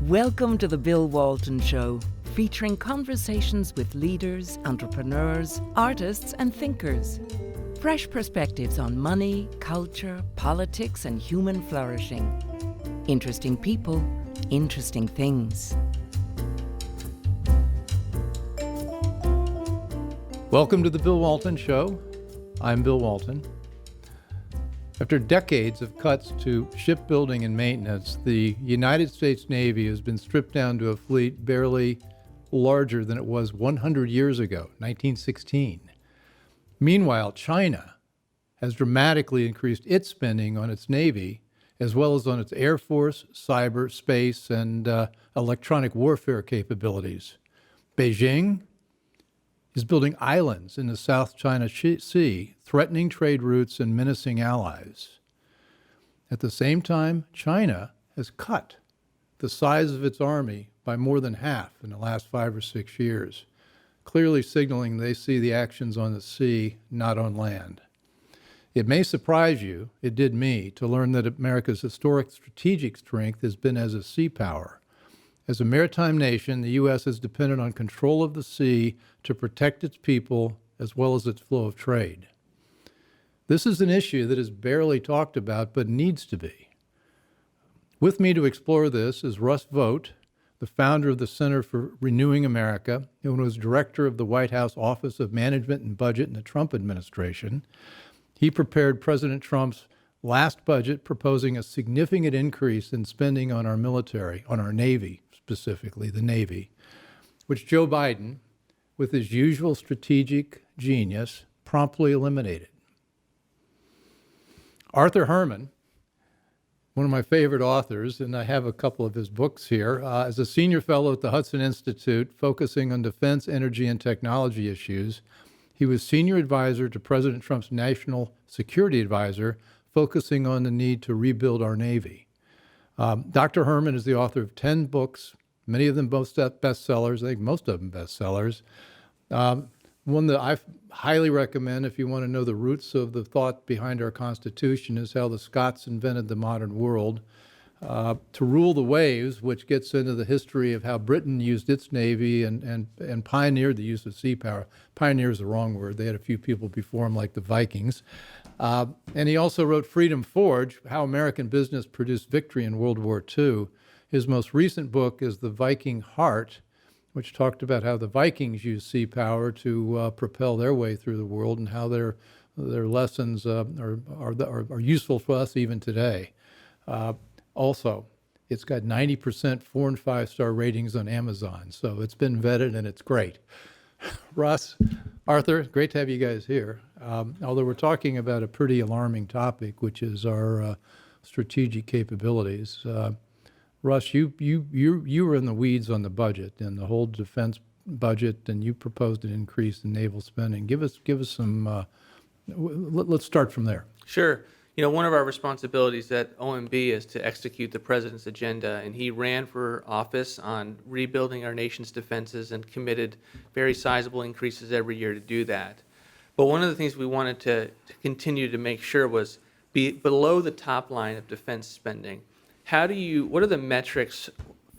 Welcome to the Bill Walton Show, featuring conversations with leaders, entrepreneurs, artists, and thinkers. Fresh perspectives on money, culture, politics, and human flourishing. Interesting people, interesting things. Welcome to the Bill Walton Show. I'm Bill Walton. After decades of cuts to shipbuilding and maintenance, the United States Navy has been stripped down to a fleet barely larger than it was 100 years ago, 1916. Meanwhile, China has dramatically increased its spending on its Navy, as well as on its Air Force, cyber, space, and electronic warfare capabilities. Beijing is building islands in the South China Sea, threatening trade routes and menacing allies. At the same time, China has cut the size of its army by more than half in the last 5 or 6 years, clearly signaling they see the actions on the sea, not on land. It may surprise you, it did me, to learn that America's historic strategic strength has been as a sea power. As a maritime nation, the U.S. has depended on control of the sea to protect its people as well as its flow of trade. This is an issue that is barely talked about but needs to be. With me to explore this is Russ Vought, the founder of the Center for Renewing America, and was director of the White House Office of Management and Budget in the Trump administration. He prepared President Trump's last budget, proposing a significant increase in spending on our military, on our Navy, specifically the Navy, which Joe Biden, with his usual strategic genius, promptly eliminated. Arthur Herman, one of my favorite authors, and I have a couple of his books here, is a senior fellow at the Hudson Institute focusing on defense, energy, and technology issues. He was senior advisor to President Trump's national security advisor, focusing on the need to rebuild our Navy. Dr. Herman is the author of 10 books, many of them both bestsellers, I think most of them bestsellers. One that I highly recommend if you want to know the roots of the thought behind our Constitution is how the Scots invented the modern world. To Rule the Waves, which gets into the history of how Britain used its Navy and pioneered the use of sea power. Pioneer is the wrong word. They had a few people before them, like the Vikings. And he also wrote Freedom Forge, how American business produced victory in World War II. His most recent book is The Viking Heart, which talked about how the Vikings used sea power to propel their way through the world and how their lessons are useful for us even today. Also, it's got 90% 4- and 5-star ratings on Amazon, so it's been vetted and it's great. Russ, Arthur, great to have you guys here. Although we're talking about a pretty alarming topic, which is our strategic capabilities. Russ, you were in the weeds on the budget and the whole defense budget, and you proposed an increase in naval spending. Give us some. Let's start from there. Sure. You know, one of our responsibilities at OMB is to execute the president's agenda, and he ran for office on rebuilding our nation's defenses and committed very sizable increases every year to do that. But one of the things we wanted to continue to make sure was be below the top line of defense spending. What are the metrics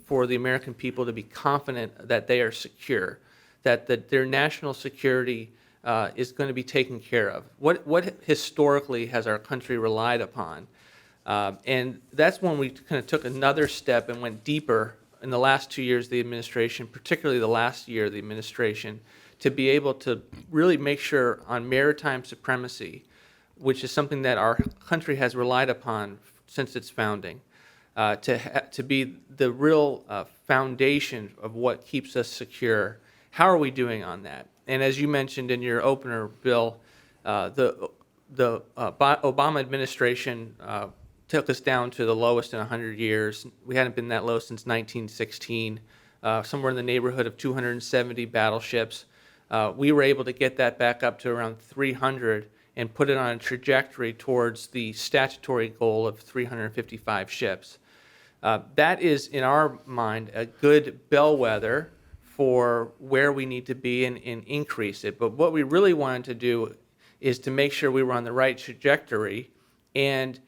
for the American people to be confident that they are secure, that their national security is going to be taken care of? What historically has our country relied upon? And that's when we kind of took another step and went deeper in the last 2 years of the administration, particularly the last year of the administration, to be able to really make sure on maritime supremacy, which is something that our country has relied upon since its founding, to be the real foundation of what keeps us secure. How are we doing on that? And as you mentioned in your opener, Bill, the Obama administration took us down to the lowest in 100 years. We hadn't been that low since 1916, somewhere in the neighborhood of 270 battleships. We were able to get that back up to around 300 and put it on a trajectory towards the statutory goal of 355 ships. That is, in our mind, a good bellwether for where we need to be and increase it. But what we really wanted to do is to make sure we were on the right trajectory. And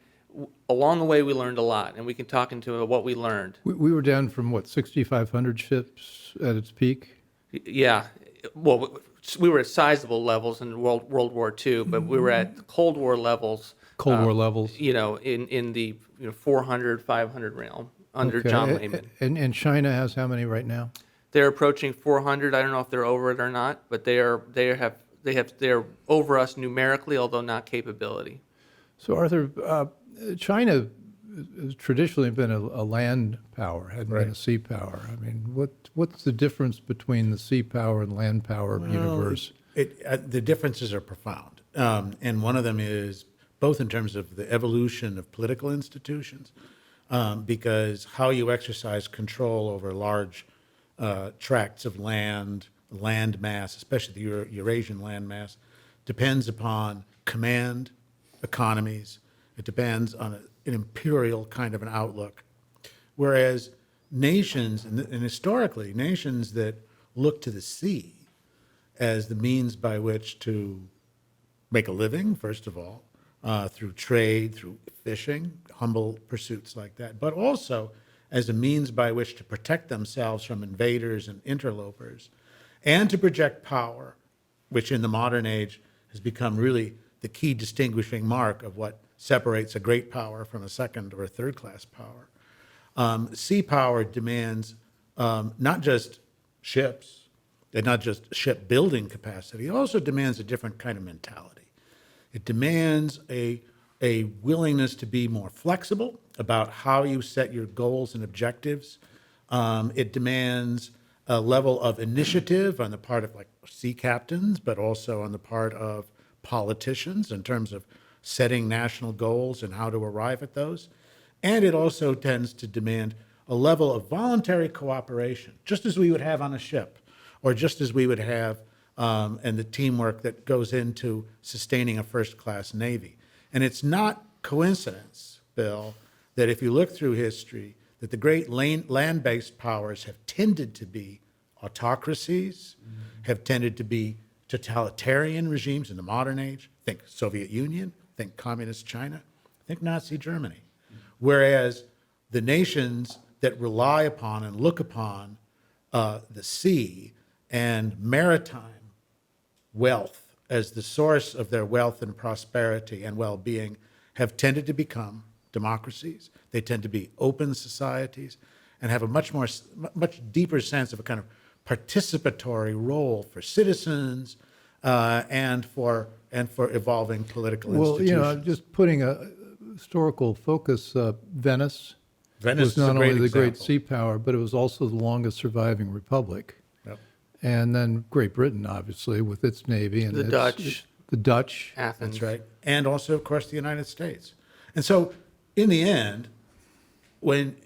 along the way we learned a lot, and we can talk into what we learned. We were down from, what, 6,500 ships at its peak? Yeah, well, we were at sizable levels in World War II, but we were at Cold War levels. Cold War levels. In the 400, 500 realm under Okay. John Lehman. And China has how many right now? They're approaching 400. I don't know if they're over it or not, but they're over us numerically, although not capability. So Arthur, China has traditionally been a land power, hadn't been a sea power. I mean, what's the difference between the sea power and land power universe? The differences are profound, and one of them is both in terms of the evolution of political institutions, because how you exercise control over large tracts of land mass, especially the Eurasian land mass, depends upon command economies. It depends on an imperial kind of an outlook. Whereas nations, and historically, nations that look to the sea as the means by which to make a living, first of all, through trade, through fishing, humble pursuits like that, but also as a means by which to protect themselves from invaders and interlopers, and to project power, which in the modern age has become really the key distinguishing mark of what separates a great power from a second or a third class power. Sea power demands not just ships and not just shipbuilding capacity, it also demands a different kind of mentality. It demands a willingness to be more flexible about how you set your goals and objectives. It demands a level of initiative on the part of like sea captains, but also on the part of politicians in terms of setting national goals and how to arrive at those. And it also tends to demand a level of voluntary cooperation, just as we would have on a ship, or just as we would have and the teamwork that goes into sustaining a first-class Navy. And it's not coincidence, Bill, that if you look through history, that the great land-based powers have tended to be autocracies, have tended to be totalitarian regimes in the modern age. Think Soviet Union, think Communist China, think Nazi Germany. Whereas the nations that rely upon and look upon the sea and maritime wealth as the source of their wealth and prosperity and well-being have tended to become democracies. They tend to be open societies and have a much deeper sense of a kind of participatory role for citizens and for evolving political institutions. Well, just putting a historical focus, Venice was not only the great sea power, but it was also the longest surviving republic. Yep. And then Great Britain, obviously, with its navy and The Dutch. Athens. That's right. And also, of course, the United States. And so, in the end, when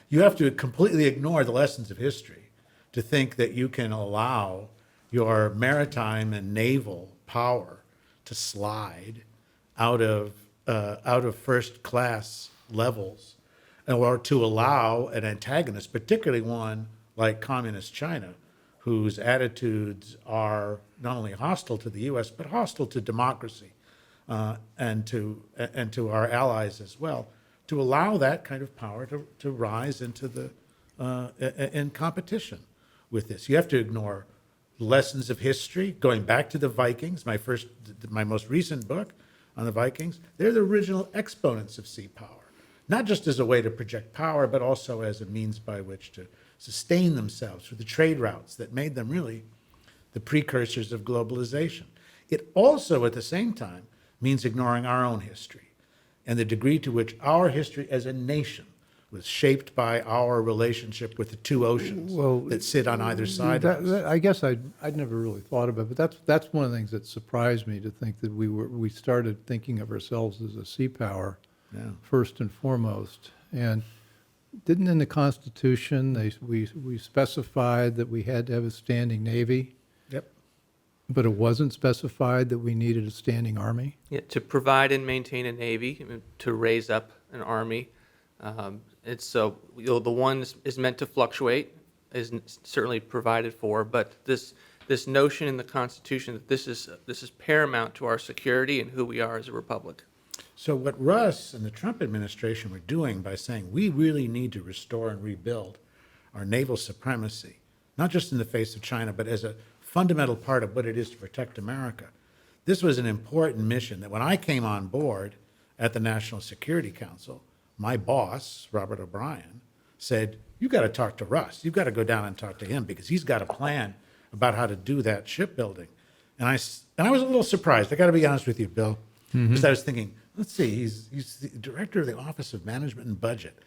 you have to completely ignore the lessons of history to think that you can allow your maritime and naval power to slide out of first-class levels, or to allow an antagonist, particularly one like Communist China, whose attitudes are not only hostile to the U.S., but hostile to democracy and to our allies as well, to allow that kind of power to rise into in competition with this. You have to ignore lessons of history, going back to the Vikings, my most recent book on the Vikings. They're the original exponents of sea power, not just as a way to project power, but also as a means by which to sustain themselves through the trade routes that made them really the precursors of globalization. It also, at the same time, means ignoring our own history and the degree to which our history as a nation was shaped by our relationship with the two oceans that sit on either side of us. I guess I'd never really thought about it, but that's one of the things that surprised me, to think that we started thinking of ourselves as a sea power first and foremost. And didn't in the Constitution we specified that we had to have a standing Navy? Yep. But it wasn't specified that we needed a standing Army? Yeah, to provide and maintain a Navy, to raise up an Army. It's so the one is meant to fluctuate, is certainly provided for, but this notion in the Constitution that this is paramount to our security and who we are as a republic. So what Russ and the Trump administration were doing by saying we really need to restore and rebuild our naval supremacy, not just in the face of China, but as a fundamental part of what it is to protect America. This was an important mission that when I came on board at the National Security Council, my boss, Robert O'Brien, said, you got to talk to Russ. You've got to go down and talk to him because he's got a plan about how to do that shipbuilding. And I was a little surprised. I got to be honest with you, Bill, because I was thinking, let's see, he's the director of the Office of Management and Budget.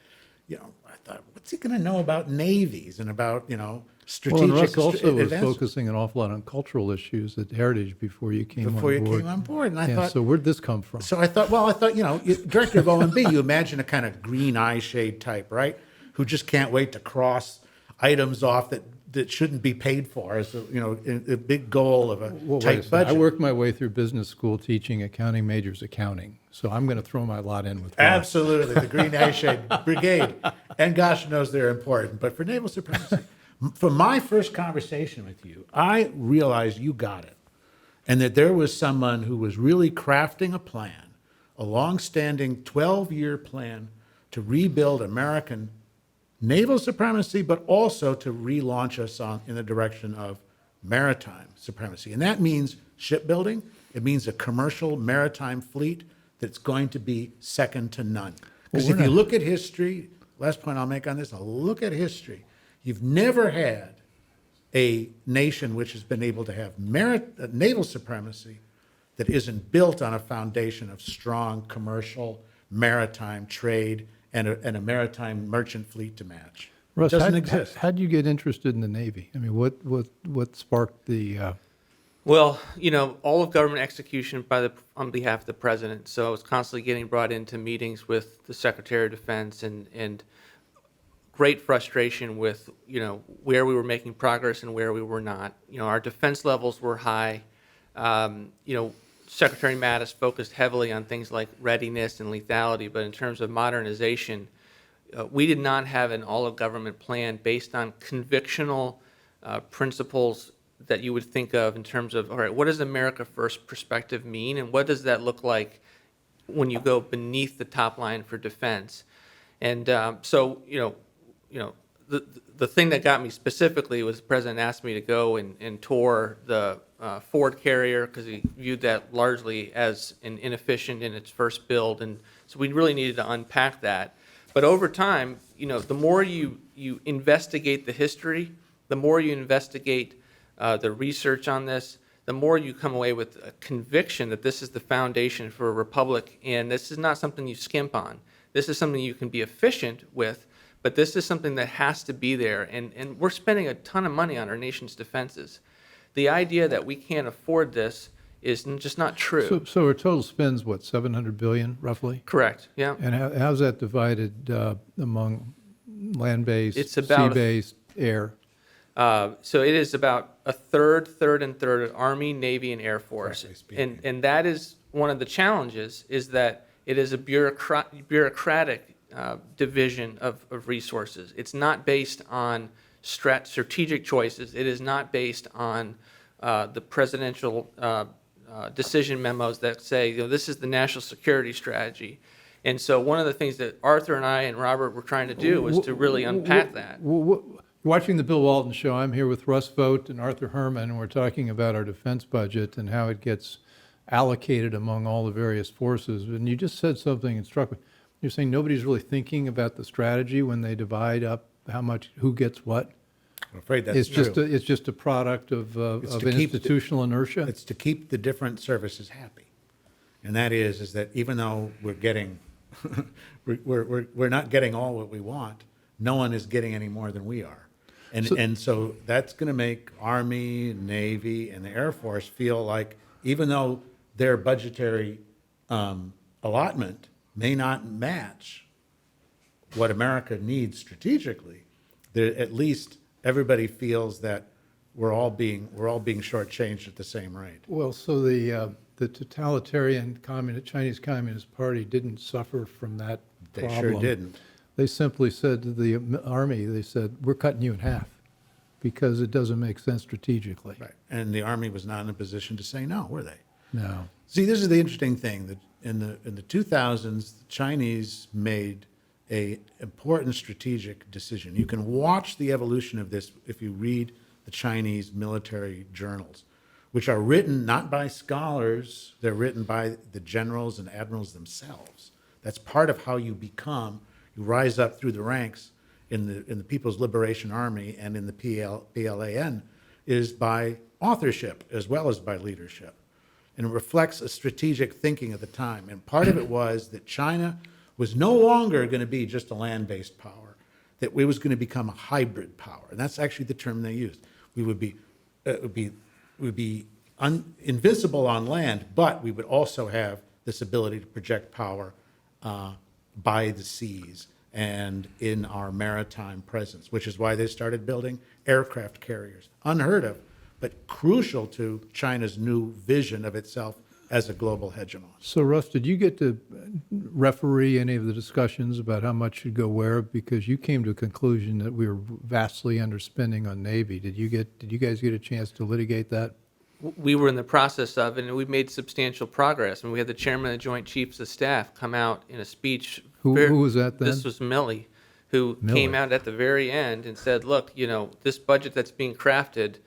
You know, I thought, what's he going to know about navies and about, you know, strategic Well, and Russ also was events? focusing an awful lot on cultural issues at Heritage before you came on board. Before you came on board. And I thought, so where'd this come from? so I thought, you know, director of OMB, you imagine a kind of green eye shade type, right? Who just can't wait to cross items off that shouldn't be paid for as a, you know, a big goal of a Well, wait a tight second. budget. I worked my way through business school teaching accounting majors accounting, so I'm going to throw my lot in with Russ. Absolutely, the green eye shade brigade. And gosh knows they're important. But for naval supremacy, from my first conversation with you, I realized you got it. And that there was someone who was really crafting a plan, a long-standing 12-year plan to rebuild American naval supremacy, but also to relaunch us in the direction of maritime supremacy. And that means shipbuilding. It means a commercial maritime fleet that's going to be second to none. Because if you look at history, last point I'll make on this, look at history. You've never had a nation which has been able to have naval supremacy that isn't built on a foundation of strong commercial maritime trade and a maritime merchant fleet to match. Russ, It doesn't exist. How'd you get interested in the Navy? I mean, what sparked the? Well, you know, all of government execution on behalf of the president. So I was constantly getting brought into meetings with the Secretary of Defense and great frustration with, you know, where we were making progress and where we were not. You know, our defense levels were high. You know, Secretary Mattis focused heavily on things like readiness and lethality, but in terms of modernization, we did not have an all-of-government plan based on convictional principles that you would think of in terms of, all right, what does America First perspective mean, and what does that look like when you go beneath the top line for defense? And so, you know, the thing that got me specifically was the president asked me to go and tour the Ford carrier because he viewed that largely as inefficient in its first build, and so we really needed to unpack that. But over time, you know, the more you investigate the history, the more you investigate the research on this, the more you come away with a conviction that this is the foundation for a republic, and this is not something you skimp on. This is something you can be efficient with, but this is something that has to be there, and we're spending a ton of money on our nation's defenses. The idea that we can't afford this is just not true. So our total spend's what, $700 billion roughly? Correct, yeah. And how's that divided among land-based, It's about sea-based, air? So it is about a third, Army, Navy, and Air Force. And that is one of the challenges, is that it is a bureaucratic division of resources. It's not based on strategic choices. It is not based on the presidential decision memos that say, you know, this is the national security strategy. And so one of the things that Arthur and I and Robert were trying to do was to really unpack that. Watching the Bill Walton Show, I'm here with Russ Vought and Arthur Herman, and we're talking about our defense budget and how it gets allocated among all the various forces. And you just said something that struck me. You're saying nobody's really thinking about the strategy when they divide up how much, who gets what? I'm afraid that's It's true. it's just a product of an to keep institutional inertia. It's to keep the different services happy. And that is that even though we're getting, we're not getting all what we want, no one is getting any more than we are. And so that's going to make Army, Navy, and the Air Force feel like even though their budgetary allotment may not match what America needs strategically, at least everybody feels that we're all being shortchanged at the same rate. Well, so the totalitarian Chinese Communist Party didn't suffer from that They problem. sure didn't. They simply said to the Army, they said, we're cutting you in half because it doesn't make sense strategically. Right. And the Army was not in a position to say no, were they? No. See, this is the interesting thing that in the 2000s, the Chinese made a important strategic decision. You can watch the evolution of this if you read the Chinese military journals, which are written not by scholars, they're written by the generals and admirals themselves. That's part of how you rise up through the ranks in the People's Liberation Army and in the PLAN is by authorship as well as by leadership. And it reflects a strategic thinking at the time. And part of it was that China was no longer going to be just a land-based power, that it was going to become a hybrid power. And that's actually the term they used. We would be invisible on land, but we would also have this ability to project power by the seas and in our maritime presence, which is why they started building aircraft carriers. Unheard of, but crucial to China's new vision of itself as a global hegemon. So, Russ, did you get to referee any of the discussions about how much should go where? Because you came to a conclusion that we were vastly underspending on Navy. Did you guys get a chance to litigate that? We were in the process of it, and we made substantial progress. And we had the chairman of the Joint Chiefs of Staff come out in a speech. Who was that then? This was Milley, who came out at the very end and said, look, this budget that's being crafted,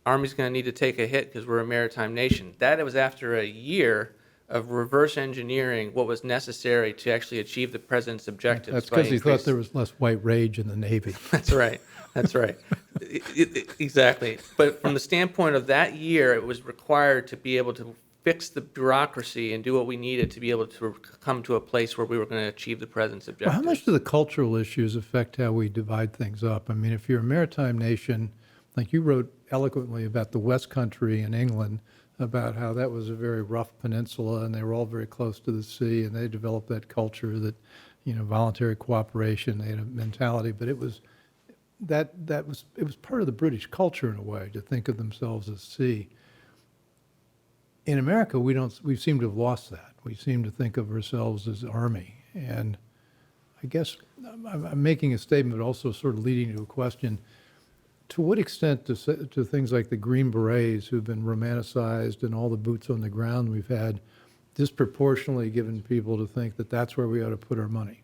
Army's going to need to take a hit because we're a maritime nation. That was after a year of reverse engineering what was necessary to actually achieve the president's objectives. That's because he thought there was less white rage in the Navy. That's right. That's right. Exactly. But from the standpoint of that year, it was required to be able to fix the bureaucracy and do what we needed to be able to come to a place where we were going to achieve the president's objectives. Well, how much do the cultural issues affect how we divide things up? I mean, if you're a maritime nation, like you wrote eloquently about the West Country in England, about how that was a very rough peninsula and they were all very close to the sea and they developed that culture that, voluntary cooperation, they had a mentality, but it was part of the British culture in a way to think of themselves as sea. In America, we seem to have lost that. We seem to think of ourselves as Army. And I guess I'm making a statement, but also sort of leading to a question. To what extent to things like the Green Berets, who've been romanticized, and all the boots on the ground we've had, disproportionately given people to think that that's where we ought to put our money?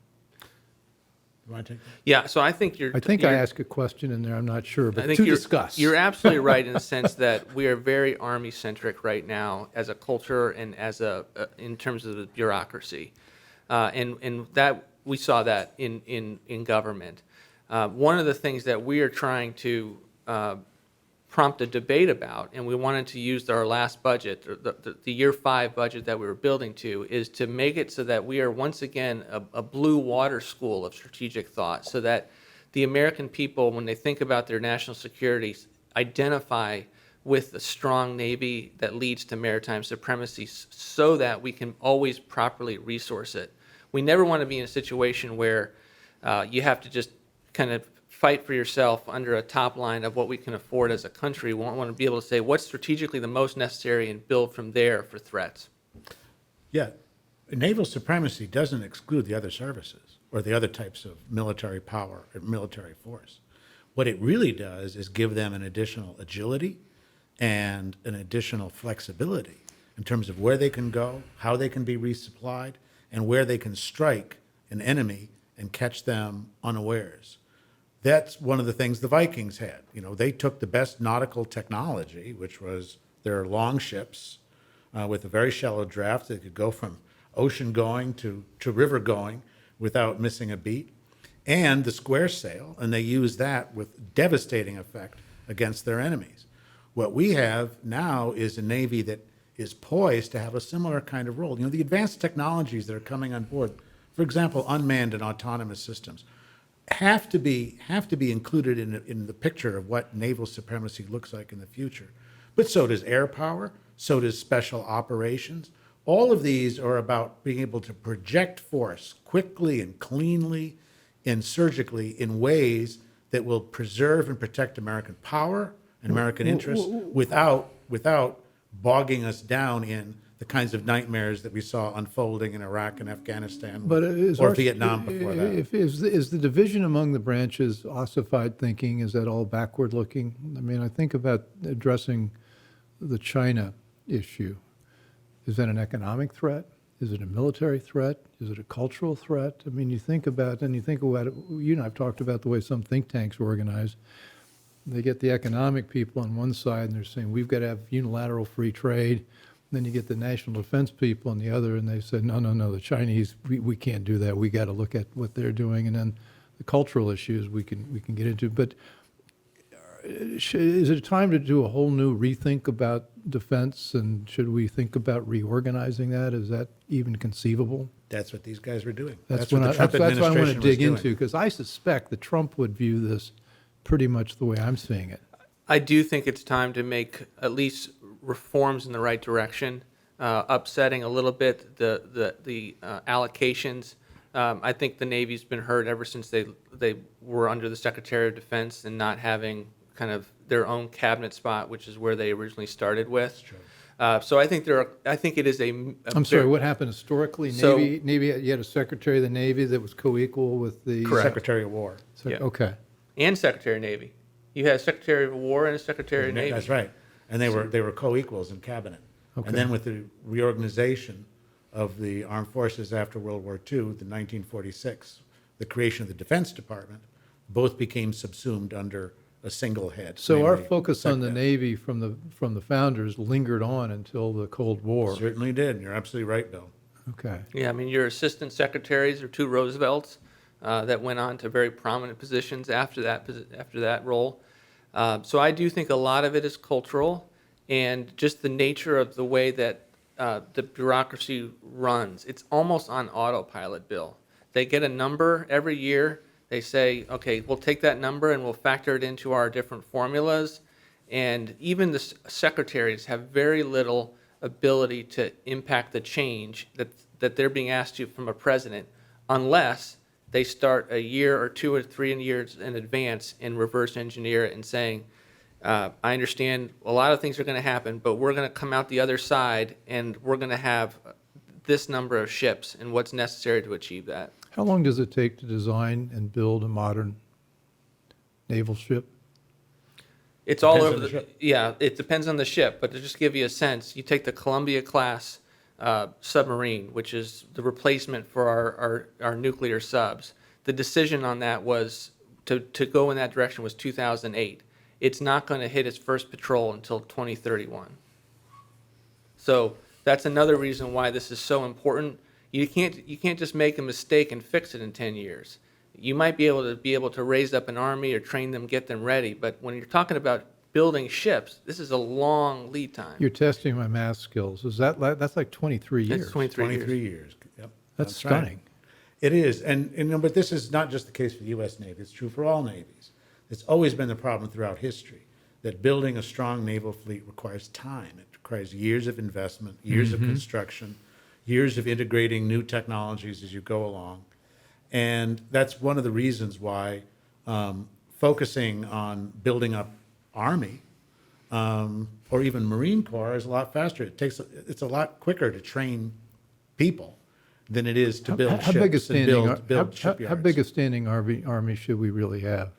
You want to take that? Yeah, so I think I asked a question in there, I'm not sure, but I think to you're, discuss. You're absolutely right in the sense that we are very Army-centric right now as a culture and as in terms of the bureaucracy. And that we saw that in government. One of the things that we are trying to prompt a debate about, and we wanted to use our last budget, the year 5 budget that we were building to, is to make it so that we are once again a blue water school of strategic thought, so that the American people, when they think about their national security, identify with a strong Navy that leads to maritime supremacy so that we can always properly resource it. We never want to be in a situation where you have to just kind of fight for yourself under a top line of what we can afford as a country. We want to be able to say what's strategically the most necessary and build from there for threats. Yeah, naval supremacy doesn't exclude the other services or the other types of military power or military force. What it really does is give them an additional agility and an additional flexibility in terms of where they can go, how they can be resupplied, and where they can strike an enemy and catch them unawares. That's one of the things the Vikings had. They took the best nautical technology, which was their long ships with a very shallow draft that could go from ocean going to river going without missing a beat, and the square sail, and they used that with devastating effect against their enemies. What we have now is a Navy that is poised to have a similar kind of role. The advanced technologies that are coming on board, for example, unmanned and autonomous systems, have to be included in the picture of what naval supremacy looks like in the future. But so does air power, so does special operations. All of these are about being able to project force quickly and cleanly and surgically in ways that will preserve and protect American power and American interests without bogging us down in the kinds of nightmares that we saw unfolding in Iraq and Afghanistan or Vietnam before that. Is the division among the branches ossified thinking? Is that all backward looking? I mean, I think about addressing the China issue. Is that an economic threat? Is it a military threat? Is it a cultural threat? I mean, you think about it, you and I have talked about the way some think tanks are organized. They get the economic people on one side and they're saying, we've got to have unilateral free trade. Then you get the national defense people on the other and they said, no, the Chinese, we can't do that. We got to look at what they're doing. And then the cultural issues we can get into. But is it time to do a whole new rethink about defense, and should we think about reorganizing that? Is that even conceivable? That's what these guys were doing. That's what what the Trump I want to administration was dig doing. into, because I suspect that Trump would view this pretty much the way I'm seeing it. I do think it's time to make at least reforms in the right direction, upsetting a little bit the allocations. I think the Navy's been hurt ever since they were under the Secretary of Defense and not having kind of their own cabinet spot, which is where they originally started with. So I think it is I'm sorry, what happened historically? So- Navy, you had a Secretary of the Navy that was co-equal with the... Correct. Secretary of War. Yeah. Okay. And Secretary of Navy. You had a Secretary of War and a Secretary of Navy. That's right. And they were co-equals in cabinet. Okay. And then with the reorganization of the armed forces after World War II, the 1946, the creation of the Defense Department, both became subsumed under a single head. So our namely focus on the SecDef. Navy from the founders lingered on until the Cold War. Certainly did. You're absolutely right, Bill. Okay. Yeah, I mean, your assistant secretaries are two Roosevelts that went on to very prominent positions after that role. So I do think a lot of it is cultural, and just the nature of the way that the bureaucracy runs. It's almost on autopilot, Bill. They get a number every year. They say, okay, we'll take that number and we'll factor it into our different formulas. And even the secretaries have very little ability to impact the change that they're being asked to from a president, unless they start a year or 2 or 3 years in advance and reverse engineer it and saying, I understand a lot of things are going to happen, but we're going to come out the other side and we're going to have this number of ships and what's necessary to achieve that. How long does it take to design and build a modern naval ship? It's all Depends over on the ship. yeah, it depends on the ship, but to just give you a sense, you take the Columbia class submarine, which is the replacement for our nuclear subs. The decision on that was to go in that direction was 2008. It's not going to hit its first patrol until 2031. So that's another reason why this is so important. You can't just make a mistake and fix it in 10 years. You might be able to raise up an army or train them, get them ready, but when you're talking about building ships, this is a long lead time. You're testing my math skills. That's like 23 years? That's 23 years. 23 years. Yep. That's right. stunning. It is. And but this is not just the case for the U.S. Navy. It's true for all navies. It's always been the problem throughout history that building a strong naval fleet requires time. It requires years of investment, years of construction, years of integrating new technologies as you go along. And that's one of the reasons why focusing on building up Army or even Marine Corps is a lot faster. It's a lot quicker to train people than it is to build How big a ships and build shipyards. how big a standing army should we really have?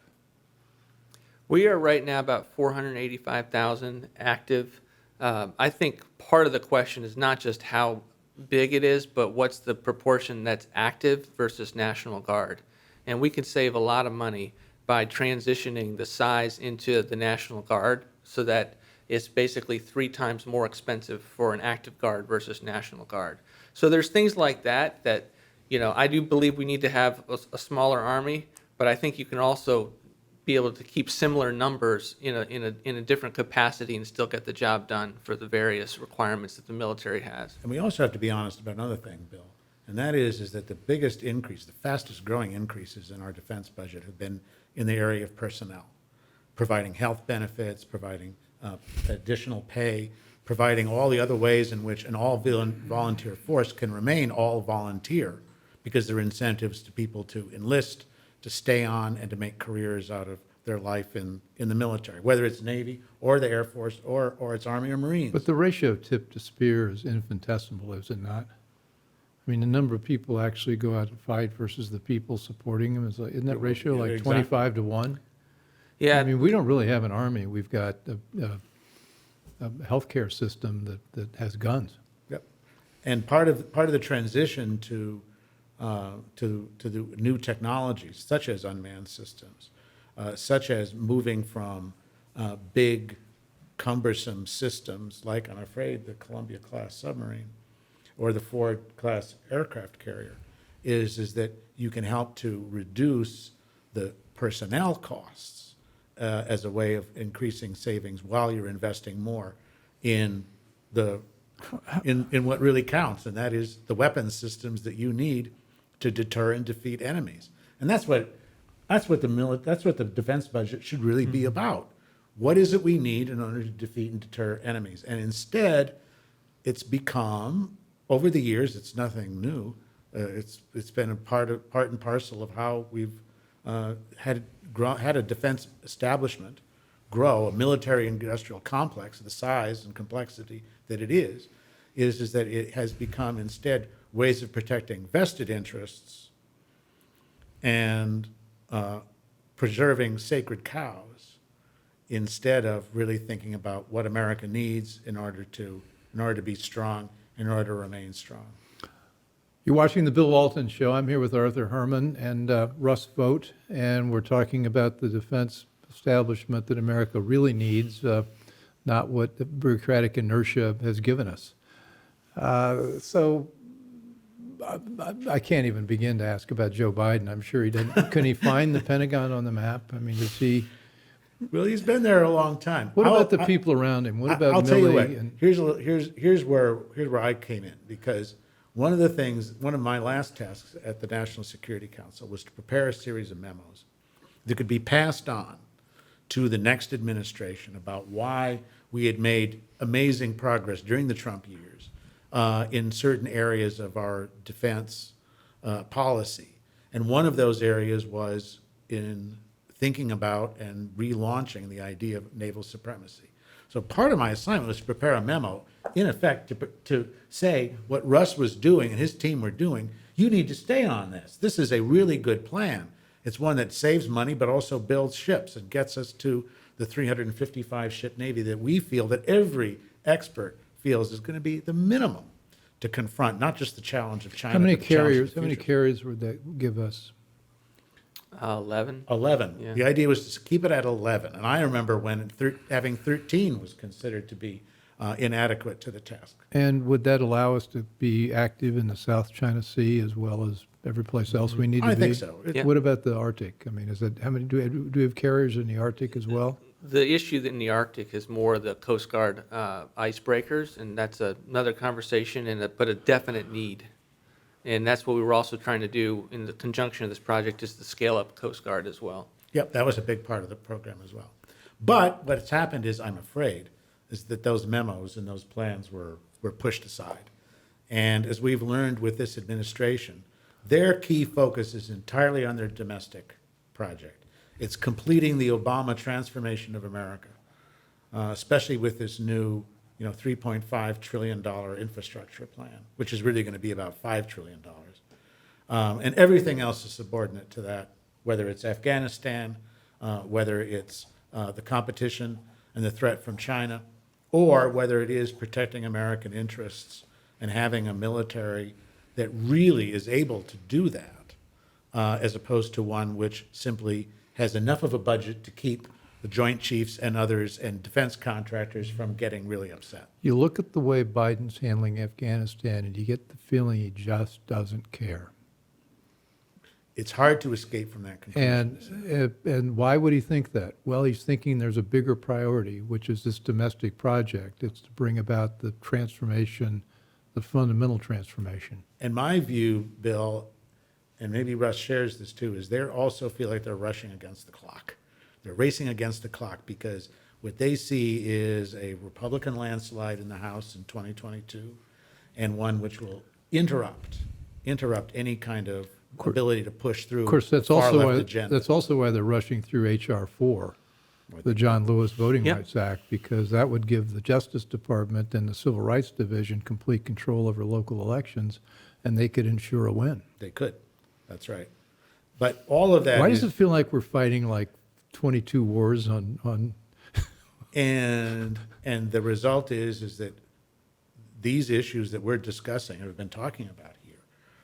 We are right now about 485,000 active. I think part of the question is not just how big it is, but what's the proportion that's active versus National Guard. And we can save a lot of money by transitioning the size into the National Guard so that it's basically 3 times more expensive for an active guard versus National Guard. So there's things like that, I do believe we need to have a smaller army, but I think you can also be able to keep similar numbers in a different capacity and still get the job done for the various requirements that the military has. And we also have to be honest about another thing, Bill, and that is that the biggest increase, the fastest growing increases in our defense budget have been in the area of personnel, providing health benefits, providing additional pay, providing all the other ways in which an all-volunteer force can remain all volunteer because there are incentives to people to enlist, to stay on, and to make careers out of their life in the military, whether it's Navy or the Air Force or it's Army or Marines. But the ratio of tip to spear is infinitesimal, is it not? I mean, the number of people actually go out and fight versus the people supporting them, isn't that ratio Yeah, like exactly. 25 to 1? Yeah, I mean, we don't really have an army. We've got a healthcare system that has guns. Yep. And part of the transition to the new technologies, such as unmanned systems, such as moving from big, cumbersome systems like, I'm afraid, the Columbia-class submarine or the Ford-class aircraft carrier, is that you can help to reduce the personnel costs as a way of increasing savings while you're investing more in what really counts, and that is the weapons systems that you need to deter and defeat enemies. And that's what the defense budget should really be about. What is it we need in order to defeat and deter enemies? And instead, it's become, over the years, it's nothing new. It's been a part and parcel of how we've had a defense establishment grow, a military industrial complex of the size and complexity that it is that it has become instead ways of protecting vested interests and preserving sacred cows instead of really thinking about what America needs in order to be strong, in order to remain strong. You're watching the Bill Walton Show. I'm here with Arthur Herman and Russ Vought, and we're talking about the defense establishment that America really needs, not what the bureaucratic inertia has given us. So I can't even begin to ask about Joe Biden. I'm sure he didn't. Can he find the Pentagon on the map? I mean, does he? Well, he's been there a long time. What about the people around him? What about I'll tell you what. And Here's where I came in, because one of my last tasks at the National Security Council was to prepare a series of memos that could be passed on to the next administration about why we had made amazing progress during the Trump years in certain areas of our defense policy. And one of those areas was in thinking about and relaunching the idea of naval supremacy. So part of my assignment was to prepare a memo, in effect, to say what Russ was doing and his team were doing. You need to stay on this. This is a really good plan. It's one that saves money, but also builds ships and gets us to the 355-ship Navy that we feel, that every expert feels is going to be the minimum to confront not just the challenge of China. how many but the challenge of carriers? the How many future. carriers would that give us? 11. 11. Yeah. The idea was to keep it at 11. And I remember when having 13 was considered to be inadequate to the task. And would that allow us to be active in the South China Sea as well as every place else we need to be? I think so. Yeah. What about the Arctic? I mean, is that how many do we have carriers in the Arctic as well? The issue in the Arctic is more the Coast Guard icebreakers, and that's another conversation, but a definite need. And that's what we were also trying to do in the conjunction of this project, is to scale up Coast Guard as well. Yep, that was a big part of the program as well. But what's happened is, I'm afraid, is that those memos and those plans were pushed aside. And as we've learned with this administration, their key focus is entirely on their domestic project. It's completing the Obama transformation of America, especially with this new $3.5 trillion infrastructure plan, which is really going to be about $5 trillion. And everything else is subordinate to that, whether it's Afghanistan, whether it's the competition and the threat from China, or whether it is protecting American interests and having a military that really is able to do that, as opposed to one which simply has enough of a budget to keep the Joint Chiefs and others and defense contractors from getting really upset. You look at the way Biden's handling Afghanistan, and you get the feeling he just doesn't care. It's hard to escape from that conclusion. And why would he think that? Well, he's thinking there's a bigger priority, which is this domestic project. It's to bring about the transformation, the fundamental transformation. And my view, Bill, and maybe Russ shares this too, is they also feel like they're rushing against the clock. They're racing against the clock because what they see is a Republican landslide in the House in 2022, and one which will interrupt any kind of ability to push through. Of course, that's far also left why agenda. that's also why they're rushing through H.R. 4, the John Lewis Voting Yeah. Rights Act, because that would give the Justice Department and the Civil Rights Division complete control over local elections, and they could ensure a win. They could. That's right. But all of that Why is, does it feel like we're fighting like 22 wars on and the result is that these issues that we're discussing or have been talking about here,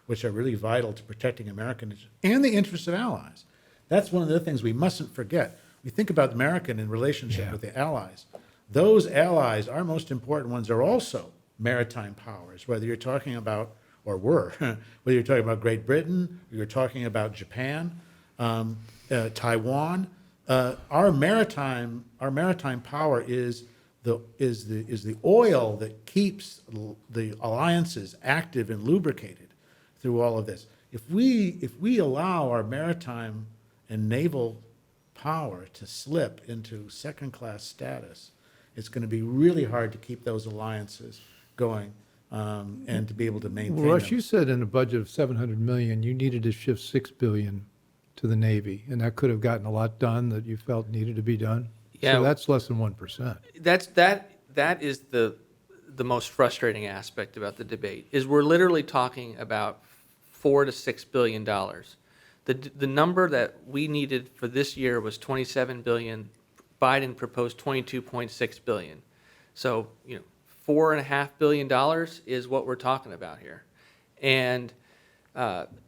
which are really vital to protecting American interests and the interests of allies. That's one of the things we mustn't forget. We think about America in relationship with the allies. Those allies, our most important ones, are also maritime powers, whether you're talking about, or were, whether you're talking about Great Britain, or you're talking about Japan, Taiwan. Our maritime power is the oil that keeps the alliances active and lubricated through all of this. If we allow our maritime and naval power to slip into second-class status, it's going to be really hard to keep those alliances going and to be able to maintain Well, Russ, them. you said in a budget of $700 million, you needed to shift $6 billion to the Navy, and that could have gotten a lot done that you felt needed to be done. Yeah. So that's less than 1%. That is the most frustrating aspect about the debate, is we're literally talking about $4 to $6 billion. The number that we needed for this year was $27 billion. Biden proposed $22.6 billion. So, $4.5 billion is what we're talking about here. And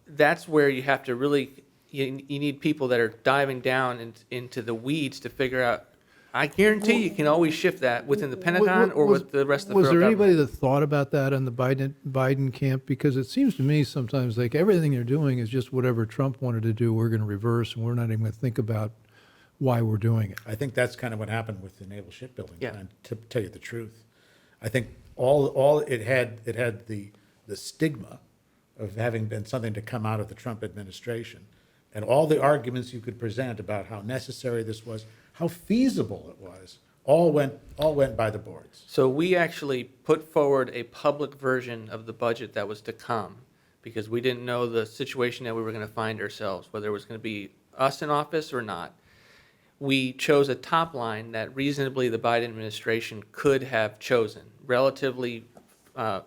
that's where you have to really, you need people that are diving down into the weeds to figure out. I guarantee you can always shift that within the Pentagon or with the rest of the Was federal there government. anybody that thought about that in the Biden camp? Because it seems to me sometimes like everything they're doing is just whatever Trump wanted to do, we're going to reverse, and we're not even going to think about why we're doing it. I think that's kind of what happened with the naval shipbuilding Yeah. plan, to tell you the truth. I think all it had the stigma of having been something to come out of the Trump administration, and all the arguments you could present about how necessary this was, how feasible it was, all went by the boards. So we actually put forward a public version of the budget that was to come because we didn't know the situation that we were going to find ourselves, whether it was going to be us in office or not. We chose a top line that reasonably the Biden administration could have chosen, relatively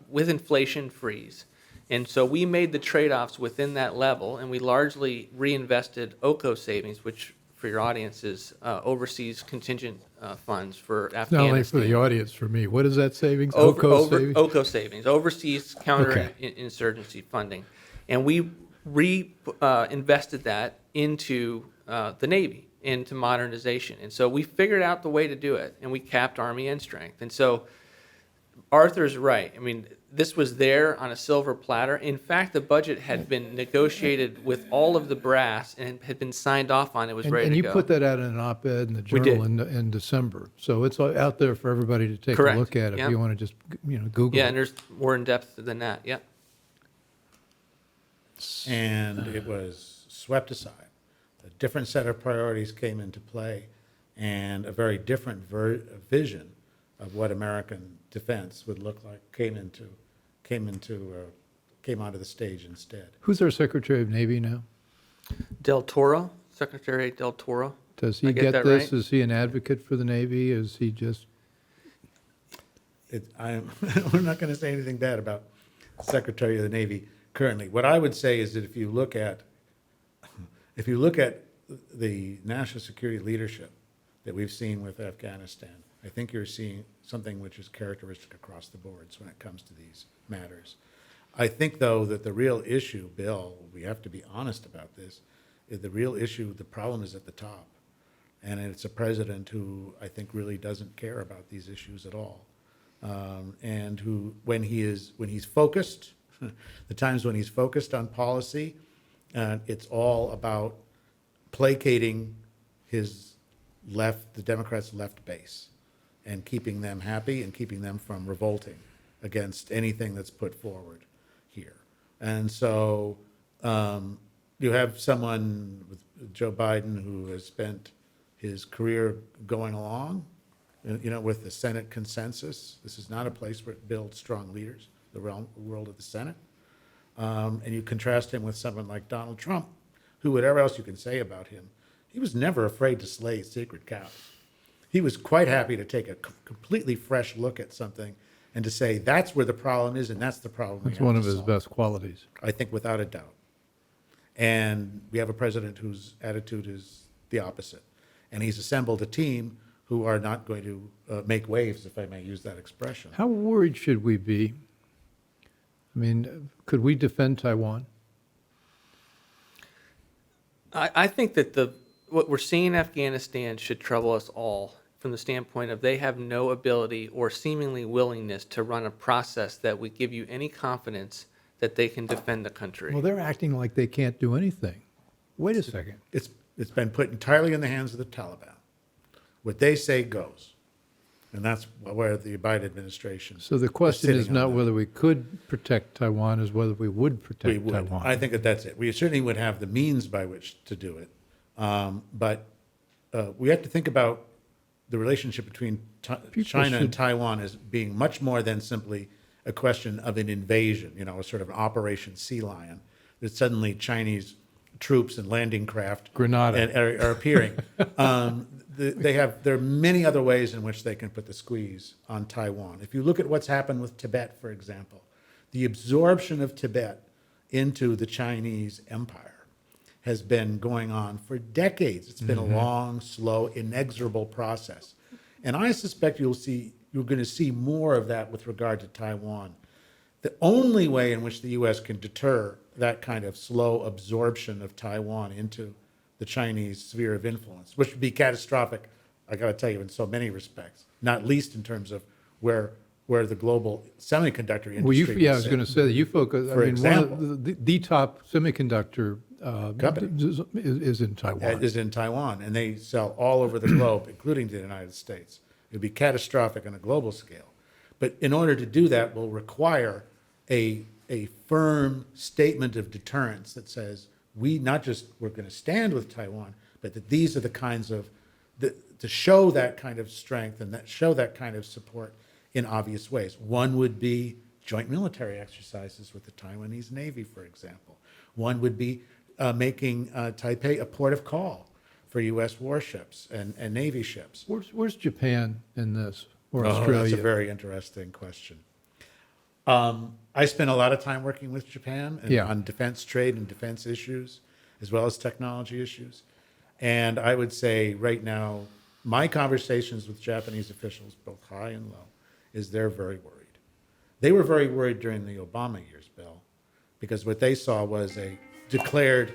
with inflation freeze. And so we made the trade-offs within that level, and we largely reinvested OCO savings, which for your audience is overseas contingent funds for Afghanistan. Not only for the audience, for me. What is that savings? OCO savings? OCO savings, overseas counterinsurgency funding. And we reinvested that into the Navy, into modernization. And so we figured out the way to do it, and we capped Army end strength. And so Arthur's right. I mean, this was there on a silver platter. In fact, the budget had been negotiated with all of the brass and had been signed off on. It was ready And to you go. put that out in an op-ed in the We did. Journal in December. So it's out there for everybody to take Correct. a look at if Yeah. you want to just Google Yeah, it. and there's more in depth than that. Yep. And it was swept aside. A different set of priorities came into play, and a very different vision of what American defense would look like came onto the stage instead. Who's our Secretary of Navy now? Del Toro, Secretary Del Toro. Does I he get get that this? right? Is he an advocate for the Navy? Is he just... We're not going to say anything bad about Secretary of the Navy currently. What I would say is that if you look at the national security leadership that we've seen with Afghanistan, I think you're seeing something which is characteristic across the boards when it comes to these matters. I think, though, that the real issue, Bill, we have to be honest about this, is the real issue, the problem is at the top. And it's a president who I think really doesn't care about these issues at all. And who, when he's focused, the times when he's focused on policy, it's all about placating the Democrats' left base and keeping them happy and keeping them from revolting against anything that's put forward here. And so you have someone with Joe Biden who has spent his career going along, with the Senate consensus. This is not a place where it builds strong leaders, the world of the Senate. And you contrast him with someone like Donald Trump, who, whatever else you can say about him, he was never afraid to slay sacred cows. He was quite happy to take a completely fresh look at something and to say, that's where the problem is, and that's the problem we That's have one to of his solve. best qualities. I think without a doubt. And we have a president whose attitude is the opposite. And he's assembled a team who are not going to make waves, if I may use that expression. How worried should we be? I mean, could we defend Taiwan? I think that what we're seeing in Afghanistan should trouble us all from the standpoint of they have no ability or seemingly willingness to run a process that would give you any confidence that they can defend the country. Well, they're acting like they can't do anything. Wait a second. It's been put entirely in the hands of the Taliban. What they say goes. And that's where the Biden administration So the question is sitting not on that. whether we could protect Taiwan, is whether we would protect We would. Taiwan. I think that's it. We certainly would have the means by which to do it. But we have to think about the relationship between China and Taiwan as being much more than simply a question of an invasion, a sort of Operation Sea Lion, that suddenly Chinese troops and landing craft Grenada. are appearing. There are many other ways in which they can put the squeeze on Taiwan. If you look at what's happened with Tibet, for example, the absorption of Tibet into the Chinese empire has been going on for decades. It's been a long, slow, inexorable process. And I suspect you're going to see more of that with regard to Taiwan. The only way in which the U.S. can deter that kind of slow absorption of Taiwan into the Chinese sphere of influence, which would be catastrophic, I got to tell you, in so many respects, not least in terms of where the global semiconductor industry I was going to say that you focus, For example, one of the top semiconductor company is in Taiwan. is in Taiwan, and they sell all over the globe, including the United States. It would be catastrophic on a global scale. But in order to do that will require a firm statement of deterrence that says we're going to stand with Taiwan, but that these are the kinds of, to show that kind of strength and show that kind of support in obvious ways. One would be joint military exercises with the Taiwanese Navy, for example. One would be making Taipei a port of call for U.S. warships and Navy ships. Where's Japan in this, or That's Australia? a very interesting question. I spent a lot of time working with Japan on defense trade and defense issues, as well as technology issues. And I would say right now, my conversations with Japanese officials, both high and low, is they're very worried. They were very worried during the Obama years, Bill, because what they saw was a declared.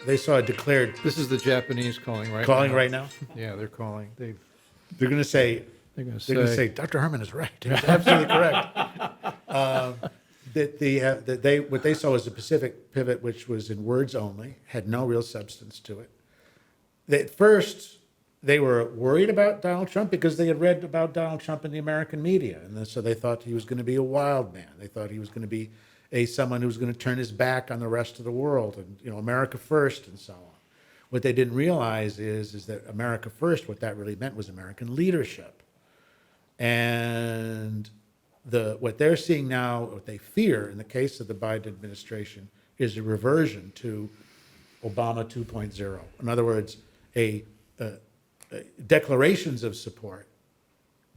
This is the Japanese calling right calling now. right now. Yeah, they're calling. They're going to say. They're going They're going to say Dr. Herman is right. He's absolutely correct. What they saw was a Pacific pivot, which was in words only, had no real substance to it. At first, they were worried about Donald Trump because they had read about Donald Trump in the American media, and so they thought he was going to be a wild man. They thought he was going to be someone who was going to turn his back on the rest of the world and America first and so on. What they didn't realize is that America first, what that really meant was American leadership. And what they're seeing now, what they fear in the case of the Biden administration, is a reversion to Obama 2.0. In other words, declarations of support,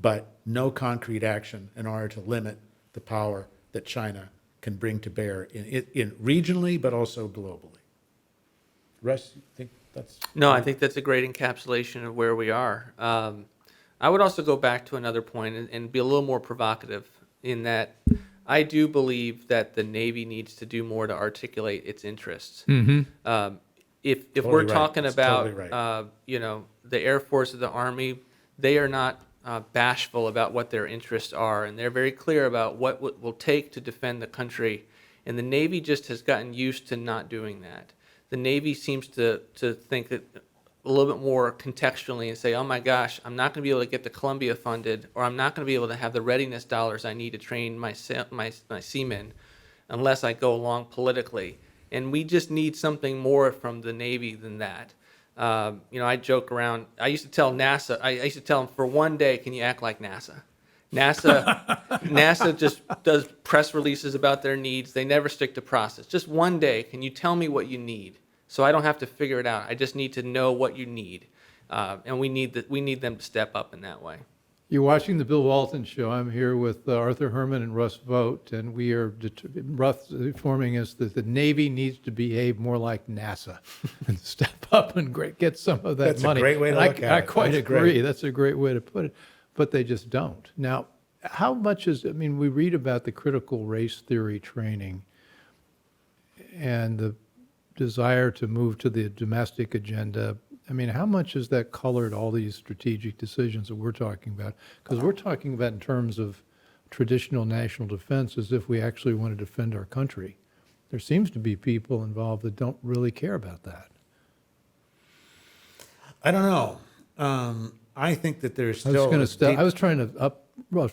but no concrete action in order to limit the power that China can bring to bear in regionally, but also globally. Russ, you think that's... No, I think that's a great encapsulation of where we are. I would also go back to another point and be a little more provocative in that I do believe that the Navy needs to do more to articulate its interests. Mm-hmm. If Totally we're right. talking That's about totally right. The Air Force or the Army, they are not bashful about what their interests are, and they're very clear about what it will take to defend the country. And the Navy just has gotten used to not doing that. The Navy seems to think that a little bit more contextually and say, oh my gosh, I'm not going to be able to get the Columbia funded, or I'm not going to be able to have the readiness dollars I need to train my seamen unless I go along politically. And we just need something more from the Navy than that. I joke around. I used to tell NASA, I used to tell them, for one day, can you act like NASA? NASA just does press releases about their needs. They never stick to process. Just one day, can you tell me what you need? So I don't have to figure it out. I just need to know what you need, and we need them to step up in that way. You're watching the Bill Walton Show. I'm here with Arthur Herman and Russ Vought, and we are Russ informing us that the Navy needs to behave more like NASA and step up and get some of that That's money. a great way to look at it. I quite That's agree. great. That's a great way to put it, but they just don't. Now, how much is, I mean, we read about the critical race theory training and the desire to move to the domestic agenda. I mean, how much has that colored all these strategic decisions that we're talking about? Because we're talking about in terms of traditional national defense as if we actually want to defend our country. There seems to be people involved that don't really care about that. I don't know. I think that there's I was still going to I was trying to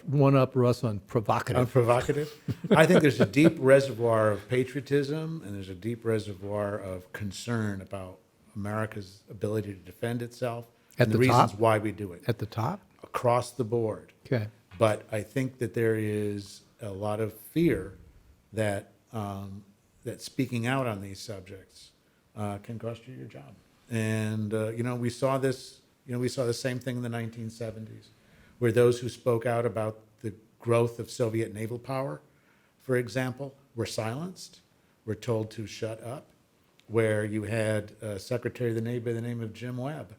one up Russ on provocative. provocative. I think there's a deep reservoir of patriotism and there's a deep reservoir of concern about America's ability to defend itself At and the the reasons top? why we do it At the top? across the board. Okay. But I think that there is a lot of fear that that speaking out on these subjects can cost you your job. And we saw this. We saw the same thing in the 1970s, where those who spoke out about the growth of Soviet naval power, for example, were silenced, were told to shut up. Where you had a Secretary of the Navy by the name of Jim Webb,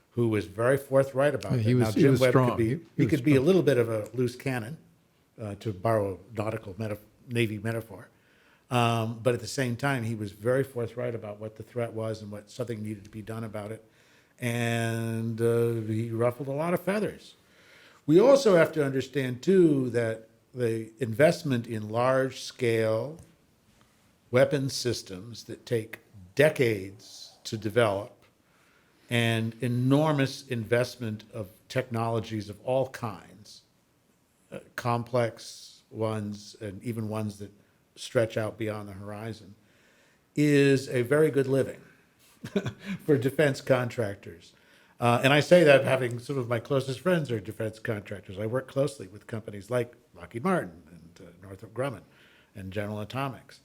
who was very forthright about it. He was Webb strong. He could was be a strong. little bit of a loose cannon, to borrow a nautical Navy metaphor. But at the same time, he was very forthright about what the threat was and what something needed to be done about it. And he ruffled a lot of feathers. We also have to understand, too, that the investment in large-scale weapons systems that take decades to develop and enormous investment of technologies of all kinds, complex ones and even ones that stretch out beyond the horizon, is a very good living for defense contractors. And I say that having some of my closest friends are defense contractors. I work closely with companies like Lockheed Martin and Northrop Grumman and General Atomics.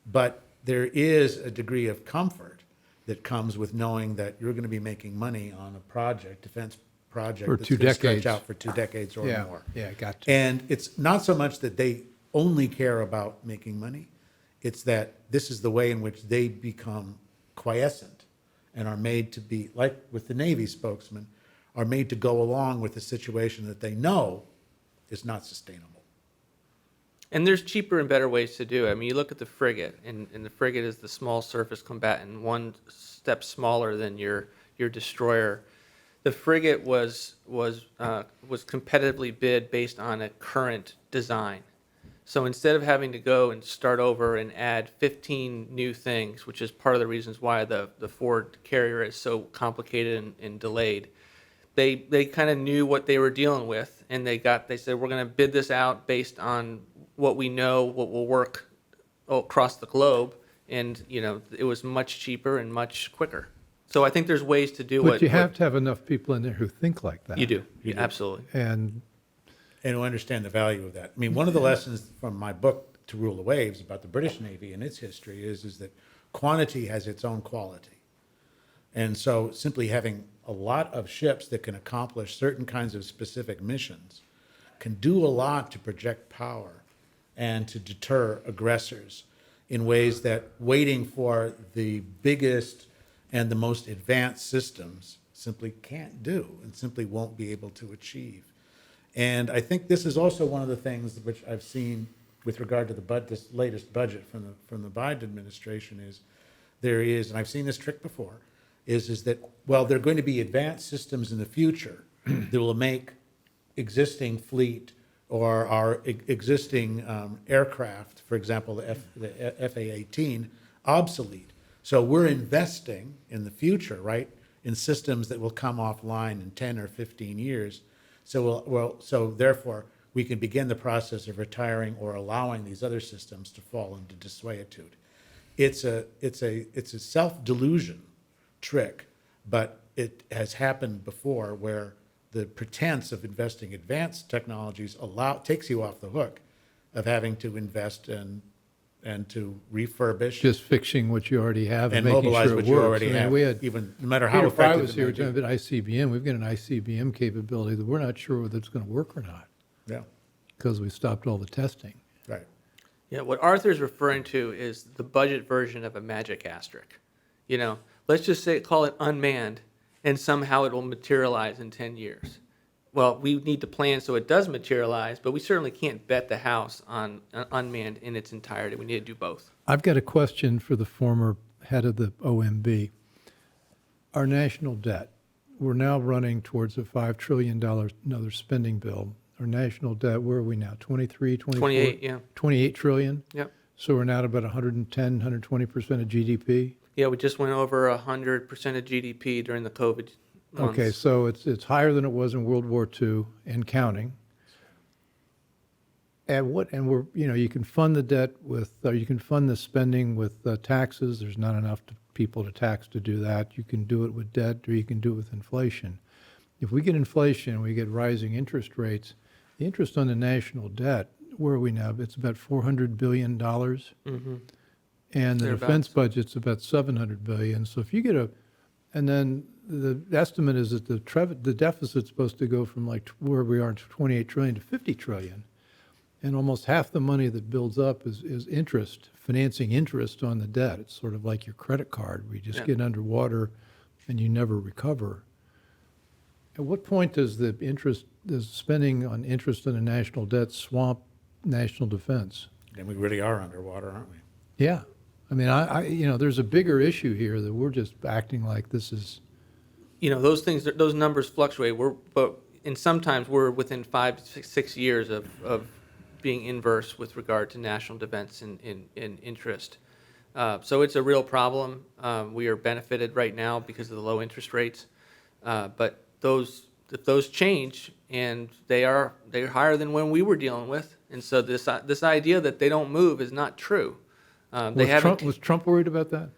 But there is a degree of comfort that comes with knowing that you're going to be making money on a project, defense project, For that's 2 going to stretch decades. out for 2 decades or more. Yeah, got to. And it's not so much that they only care about making money, it's that this is the way in which they become quiescent and are made to be, like with the Navy spokesman, are made to go along with a situation that they know is not sustainable. And there's cheaper and better ways to do it. I mean, you look at the frigate, and the frigate is the small surface combatant, one step smaller than your destroyer. The frigate was competitively bid based on a current design. So instead of having to go and start over and add 15 new things, which is part of the reasons why the Ford carrier is so complicated and delayed, they kind of knew what they were dealing with, and they said, we're going to bid this out based on what we know, what will work across the globe, and it was much cheaper and much quicker. So I think there's ways to do it. But you have to have enough people in there who think like that. You do. Absolutely. And And to understand the value of that. I mean, one of the lessons from my book, To Rule the Waves, about the British Navy and its history is that quantity has its own quality. And so simply having a lot of ships that can accomplish certain kinds of specific missions can do a lot to project power and to deter aggressors in ways that waiting for the biggest and the most advanced systems simply can't do and simply won't be able to achieve. And I think this is also one of the things which I've seen with regard to this latest budget from the Biden administration is there is, and I've seen this trick before, is that, well, there are going to be advanced systems in the future that will make existing fleet or our existing aircraft, for example, the FA-18, obsolete. So we're investing in the future, right, in systems that will come offline in 10 or 15 years. So therefore, we can begin the process of retiring or allowing these other systems to fall into desuetude. It's a self-delusion trick, but it has happened before where the pretense of investing advanced technologies takes you off the hook of having to invest and and to refurbish Just fixing what you already have and making mobilize sure what it you works. already I mean, have, we had even no matter how Peter Fry effective was it here may be. talking about ICBM. We've got an ICBM capability that we're not sure whether it's going to work or not Yeah, because we stopped all the testing. right. Yeah, what Arthur's referring to is the budget version of a magic asterisk. You know, let's just say call it unmanned, and somehow it will materialize in 10 years. Well, we need to plan so it does materialize, but we certainly can't bet the house on unmanned in its entirety. We need to do both. I've got a question for the former head of the OMB. Our national debt, we're now running towards a $5 trillion another spending bill. Our national debt, where are we now? 23, 24? 28, yeah. 28 trillion? Yep. So we're now at about 110, 120% of GDP? Yeah, we just went over 100% of GDP during the COVID months. Okay, so it's higher than it was in World War II and counting. And we're, you can fund the debt with, you can fund the spending with taxes. There's not enough people to tax to do that. You can do it with debt or you can do it with inflation. If we get inflation, we get rising interest rates, the interest on the national debt, where are we now? It's about $400 billion. Mm-hmm. And the defense budget's about $700 billion. So if you get and then the estimate is that the deficit's supposed to go from like where we are, 28 trillion to 50 trillion. And almost half the money that builds up is interest, financing interest on the debt. It's sort of like your credit card. We just get underwater and you never recover. At what point does does spending on interest in a national debt swamp national defense? And we really are underwater, aren't we? Yeah. I mean, there's a bigger issue here that we're just acting like this is. Those numbers fluctuate. And sometimes we're within 5 to 6 years of being inverse with regard to national defense in interest. So it's a real problem. We are benefited right now because of the low interest rates. But if those change, and they're higher than when we were dealing with, and so this idea that they don't move is not true. Was Trump worried about that?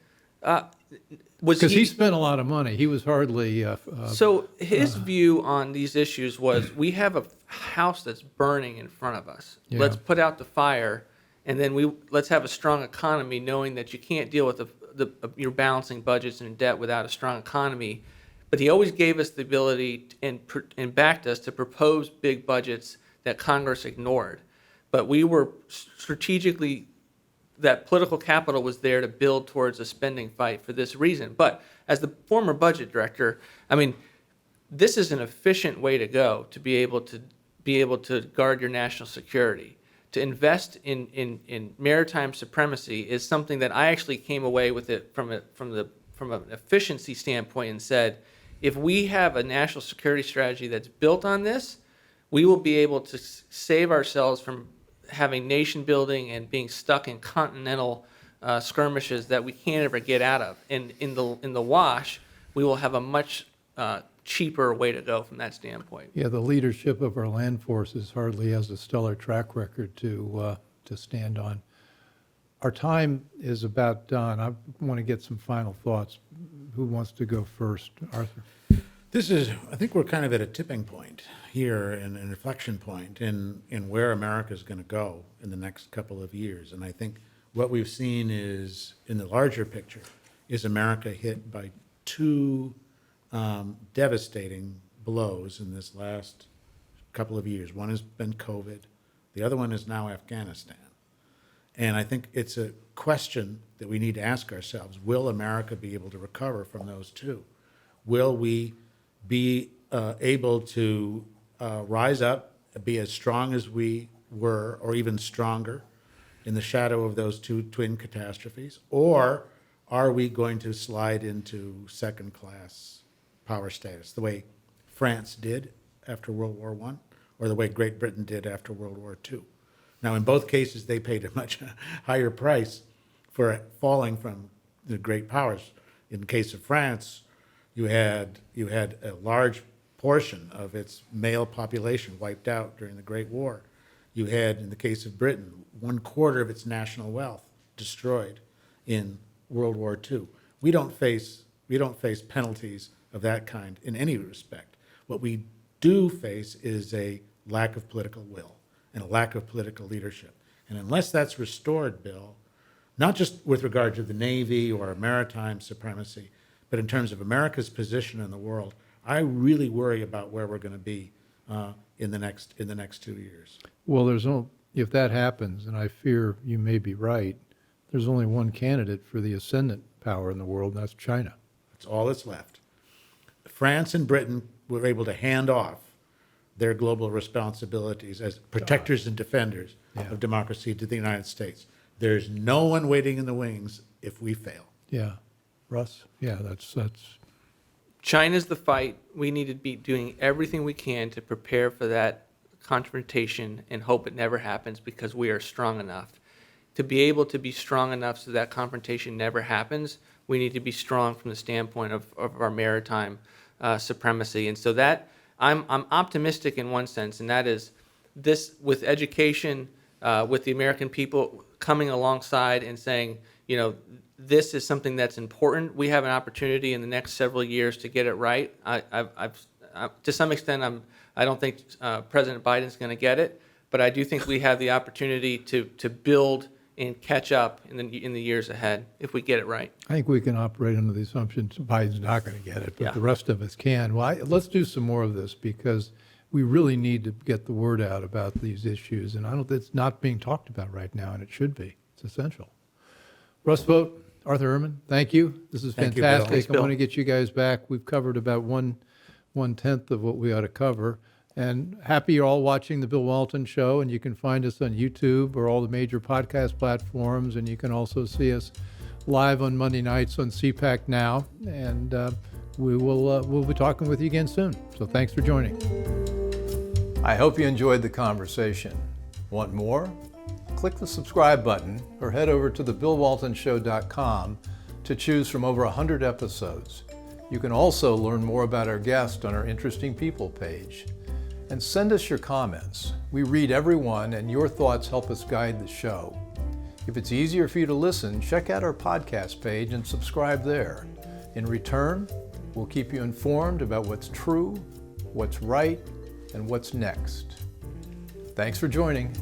Because he spent a lot of money. He was hardly. So his view on these issues was, we have a house that's burning in front of us. Yeah. Let's put out the fire, and then let's have a strong economy, knowing that you can't deal with your balancing budgets and debt without a strong economy. But he always gave us the ability and backed us to propose big budgets that Congress ignored. But we were strategically, that political capital was there to build towards a spending fight for this reason. But as the former budget director, I mean, this is an efficient way to go to be able to guard your national security. To invest in maritime supremacy is something that I actually came away with it from an efficiency standpoint and said, if we have a national security strategy that's built on this, we will be able to save ourselves from having nation building and being stuck in continental skirmishes that we can't ever get out of. And in the wash, we will have a much cheaper way to go from that standpoint. Yeah, the leadership of our land forces hardly has a stellar track record to stand on. Our time is about done. I want to get some final thoughts. Who wants to go first? Arthur? I think we're kind of at a tipping point here and an inflection point in where America is going to go in the next couple of years. And I think what we've seen is, in the larger picture, is America hit by two devastating blows in this last couple of years. One has been COVID. The other one is now Afghanistan. And I think it's a question that we need to ask ourselves. Will America be able to recover from those two? Will we be able to rise up, be as strong as we were, or even stronger, in the shadow of those two twin catastrophes? Or are we going to slide into second-class power status, the way France did after World War I, or the way Great Britain did after World War II? Now, in both cases, they paid a much higher price for falling from the great powers. In the case of France, you had a large portion of its male population wiped out during the Great War. You had, in the case of Britain, 1/4 of its national wealth destroyed in World War II. We don't face penalties of that kind in any respect. What we do face is a lack of political will and a lack of political leadership. And unless that's restored, Bill, not just with regard to the Navy or maritime supremacy, but in terms of America's position in the world, I really worry about where we're going to be in the next 2 years. Well, if that happens, and I fear you may be right, there's only one candidate for the ascendant power in the world, and that's China. That's all that's left. France and Britain were able to hand off their global responsibilities as protectors and defenders of democracy to the United States. There's no one waiting in the wings if we fail. Yeah. Russ? Yeah, that's China's the fight. We need to be doing everything we can to prepare for that confrontation and hope it never happens, because we are strong enough. To be able to be strong enough so that confrontation never happens, we need to be strong from the standpoint of our maritime supremacy. And so that I'm optimistic in one sense, and that is this, with education, with the American people coming alongside and saying, this is something that's important. We have an opportunity in the next several years to get it right. To some extent, I don't think President Biden's going to get it, but I do think we have the opportunity to build and catch up in the years ahead if we get it right. I think we can operate under the assumption Biden's not going to get it, but the rest of us can. Well, let's do some more of this, because we really need to get the word out about these issues, and it's not being talked about right now, and it should be. It's essential. Russ, Vought, Arthur Herman, thank you. This is Thank you, Bill. fantastic. Thanks, I Bill. want to get you guys back. We've covered about one-tenth of what we ought to cover. And happy you're all watching the Bill Walton Show, and you can find us on YouTube or all the major podcast platforms, and you can also see us live on Monday nights on CPAC Now, and we'll be talking with you again soon. So thanks for joining. I hope you enjoyed the conversation. Want more? Click the subscribe button or head over to thebillwaltonshow.com to choose from over 100 episodes. You can also learn more about our guest on our Interesting People page. And send us your comments. We read every one, and your thoughts help us guide the show. If it's easier for you to listen, check out our podcast page and subscribe there. In return, we'll keep you informed about what's true, what's right, and what's next. Thanks for joining.